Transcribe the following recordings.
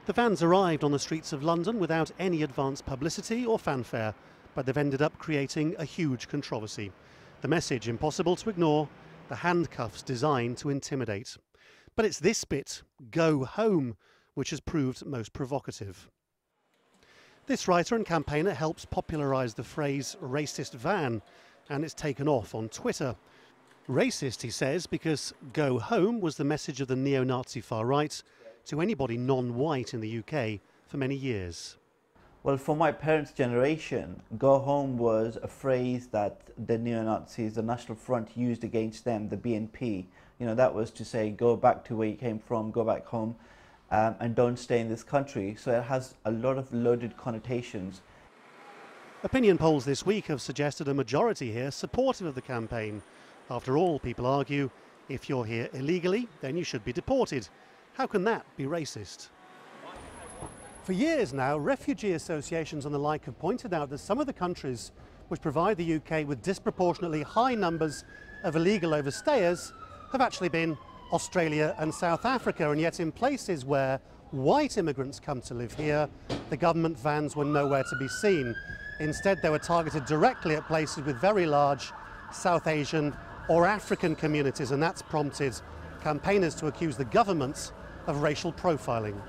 The vans arrived on the streets of London without any advance publicity or fanfare, but they've ended up creating a huge controversy. The message impossible to ignore, the handcuffs designed to intimidate. But it's this bit, "Go home," which has proved most provocative. This writer and campaigner helps popularise the phrase racist van, and it's taken off on Twitter. Racist, he says, because "go home" was the message of the neo-Nazi far right to anybody non-white in the UK for many years. Well, for my parents' generation, "go home" was a phrase that the neo-Nazis, the National Front, used against them, the BNP. You know, that was to say, go back to where you came from, go back home, and don't stay in this country. So it has a lot of loaded connotations. Opinion polls this week have suggested a majority here supportive of the campaign. After all, people argue, if you're here illegally, then you should be deported. How can that be racist? For years now, refugee associations and the like have pointed out that some of the countries which provide the UK with disproportionately high numbers of illegal overstayers have actually been Australia and South Africa, and yet in places where white immigrants come to live here, the government vans were nowhere to be seen. Instead, they were targeted directly at places with very large South Asian or African communities, and that's prompted campaigners to accuse the government of racial profiling.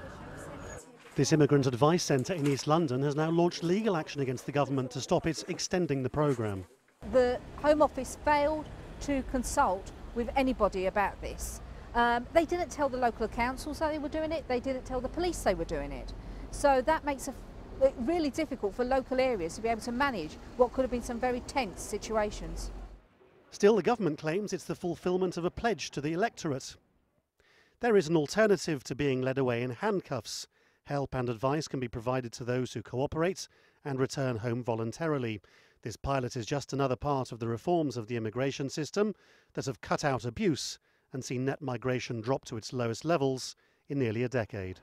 This immigrant advice centre in East London has now launched legal action against the government to stop it extending the programme. The Home Office failed to consult with anybody about this. They didn't tell the local councils that they were doing it, they didn't tell the police they were doing it. So that makes it really difficult for local areas to be able to manage what could have been some very tense situations. Still, the government claims it's the fulfilment of a pledge to the electorate. There is an alternative to being led away in handcuffs. Help and advice can be provided to those who cooperate and return home voluntarily. This pilot is just another part of the reforms of the immigration system that have cut out abuse and seen net migration drop to its lowest levels in nearly a decade.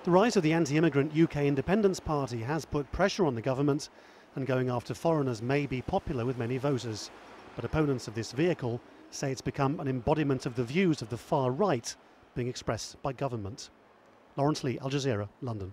The rise of the anti-immigrant UK Independence Party has put pressure on the government, and going after foreigners may be popular with many voters. But opponents of this vehicle say it's become an embodiment of the views of the far right being expressed by government. Laurence, Al Jazeera, London.